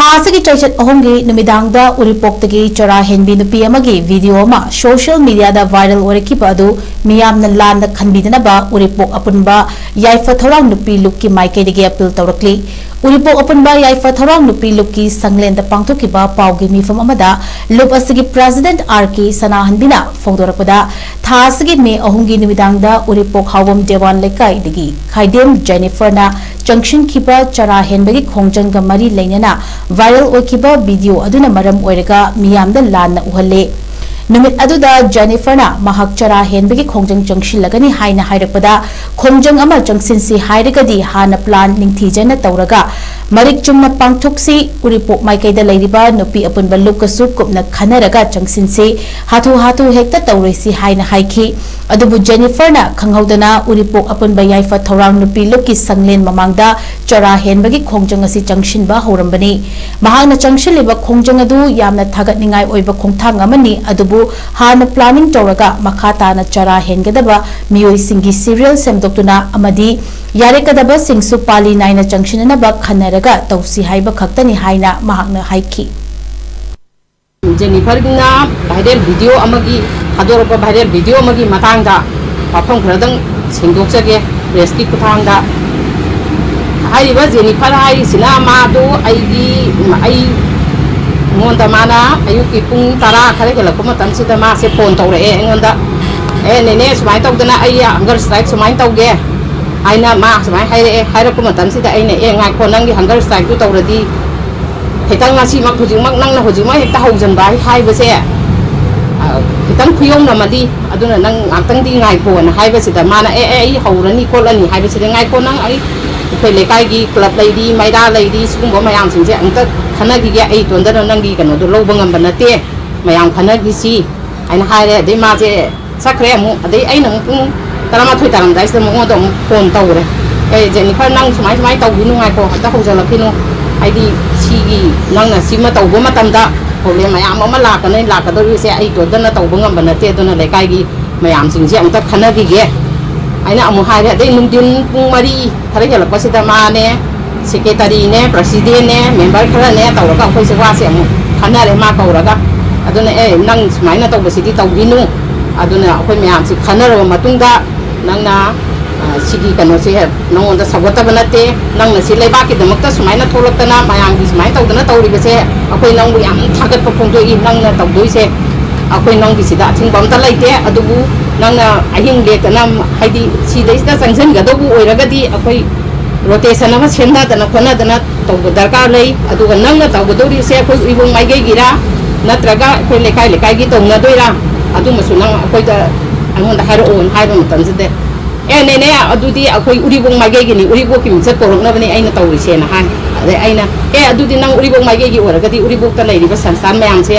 Ashigi Cheichat Ahomgi Numidang da Uripok tagi Chara Henbi Nupi Amagi video ma social media da viral orekipa adu miyam na lan da khanbidana ba Uripok apunba yaifa thorang Nupi lukki maike digi appeal tawrakli Uripok apunba yaifa thorang Nupi lukki sanglen da pangthokiba paugi mifam amada lup asigi President RK Sanahanbina fongdorakpada tha asigi me ahomgi Numidang da Uripok hawam dewan lekai digi Khaidem Jennifer na junction kiba Chara Henbagi khongjanga mari leinana viral okiba video aduna maram oiraga miyamda lanna uhalle numit aduda Jennifer na mahak Chara Henbagi khongjang junction lagani haina hairakpada khongjang ama junction si hairagadi hana plan ningthijana tawraga marik chumna pangthoksi Uripok maikaida leiriba Nupi apunba lukasu kupna khanaraga junction si hatu hekta tawrisi haina haiki adubu Jennifer na khanghaudana Uripok apunba yaifa thorang Nupi lukki sanglen mamangda Chara Henbagi khongjang asi junction ba horambani mahangna junction liba khongjang adu yamna thagatningai oiba khongthang amani adubu hana planning tawraga makhata na Chara Hengadaba miyoi singi serial semdoktuna amadi yarekadaba singsu pali naina junction na ba khanaraga tawsi haiba khaktani haina mahangna haiki Jennifer na viral video amagi hadorapa viral video amagi matangda pafam khradang singdoksage rescue kuthangda haiba Jennifer hai sina ma do ai ngonda mana ayuki pung tara khare gela kuma tansida ma se phone tawre ngonda nene sumai tawdana ai hunger strike sumai tawge aina ma sumai haire kuma tansida aine ngai ko nangi hunger strike tu tawradi hitang ngasi mak hujungmak nang na hujungmak hekta haujan bai haibase hitang khuyong na mali aduna nang ngantang di ngai ko na haibase da mana ai haurani kolani haibase da ngai ko nang ai khoi lekai gi club lady maida lady sugumba mayam singje angta khana gi ai tonda nang gi kano do loba ngam banate mayam khana gi si aina haire de ma je sakre mu adai ai nang pung tarama thui taram dai se mo do phone tawre Jennifer nang sumai taw gi nu ngai ko ta hojala kinu aidi sigi nangna sima tawbo matamda problem mayam ama lakadori se ai todana tawbo ngam banate dona lekai gi mayam singje amta khana gi ge aina amu haire de nungdin pung mari khare gela pasida mane secretary ne president ne member khara ne tawraga khoi se wa se amu khana re ma tawraga aduna nang sumaina tawbasidi tawbinu aduna khoi mayam si khana ro matungda nangna sigi kano se nang da sagota banate nang na si leba ki damakta sumaina tholakna mayang gi sumaina tawdana tawri bese akoi nang bu yam thagat pa phongdo I nang na tawdoi se akoi nang gi sida thing bam ta laite adubu nang na ahing le kana haidi si deista sanction ga dobu oiragadi akoi rotation ama senda dana khona dana tawbo darkar lei aduga nang na tawdori se akoi ibong maige gira natraga akoi lekai gi tawna doira adu masu nang akoi da angon da haro on haiba mutan side nene adudi akoi uribong maige gi ni uribok ki mset porokna bani aina tawri se na han ade aina adudi nang uribong maige gi oragadi uribok ta leiri ba sansan mayam se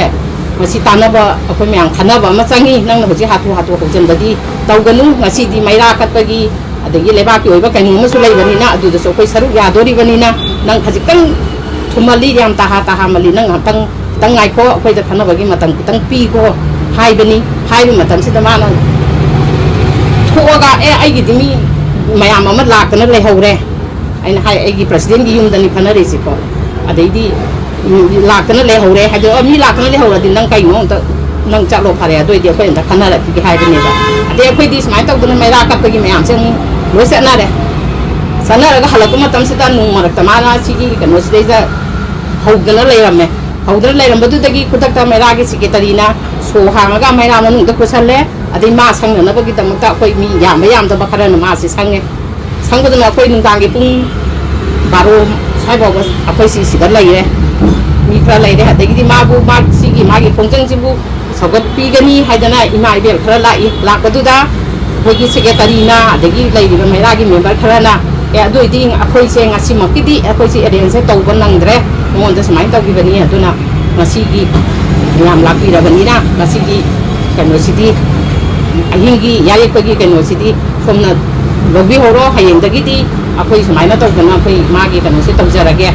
masi tanaba akoi mayam khanaba ma changi nang na hoji hatu hojan badi tawganu ngasi di maira katpagi adagi leba ki oiba kainu ma su lei bani na adu da so koi saru ya dori bani na nang khajikang thumali yam taha mali nang tang ngai ko akoi da khanaba gi matang tang pi ko hai bani hai matam se da ma na thoga ai gi dimi mayam ama lakana le hore aina hai ai gi president gi yum dani khana resi ko adai di lakana le hore ha do mi lakana le hore din nang kai no ta nang cha lo phare adoi di ko inda khana la ki hai bani da adai ko di smai taw dun mai ra ka gi mayam se lo se na re sana ra ga halaku matam se ta nu marak tamana sigi kano se da hogdana le ramme hogdana le rambu dagi kutak ta mai ra gi secretary na so hanga ga mai ra manu da ko salle adai ma sang na bagi damakta koi mi yam da bakara na ma si sange sangaduna koi nungdangi pung baro sai bawa akoi si da lai re mi kra lai re adai di ma bu ma si gi ma gi khongjang ji bu sagat pi gani haidana ima ibel khara lai lakadu da hogi secretary na adai lai ri mai ra gi member khara na adoi di akoi se ngasi makidi akoi si arrange se taw banang dre mon da smai taw gi bani aduna ngasi gi yam lapi ra bani na ngasi gi kano sidi ahingi yari pagi kano sidi somna lobi horo hayeng dagiti akoi sumaina tawdana akoi magi kano si tawjarage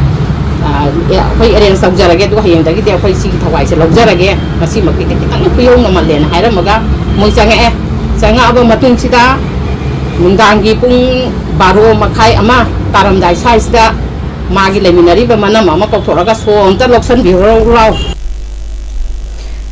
akoi arrange tawjarage du hayeng dagiti akoi si thawai se lawjarage masi makiti kitang piyong na malen hairamaga moi changa aba matung sida nungdangi pung baro makai ama taramdai size da मागी लेमिनारी मनम अमा कौथोरगा सो अमता लौसनबिरो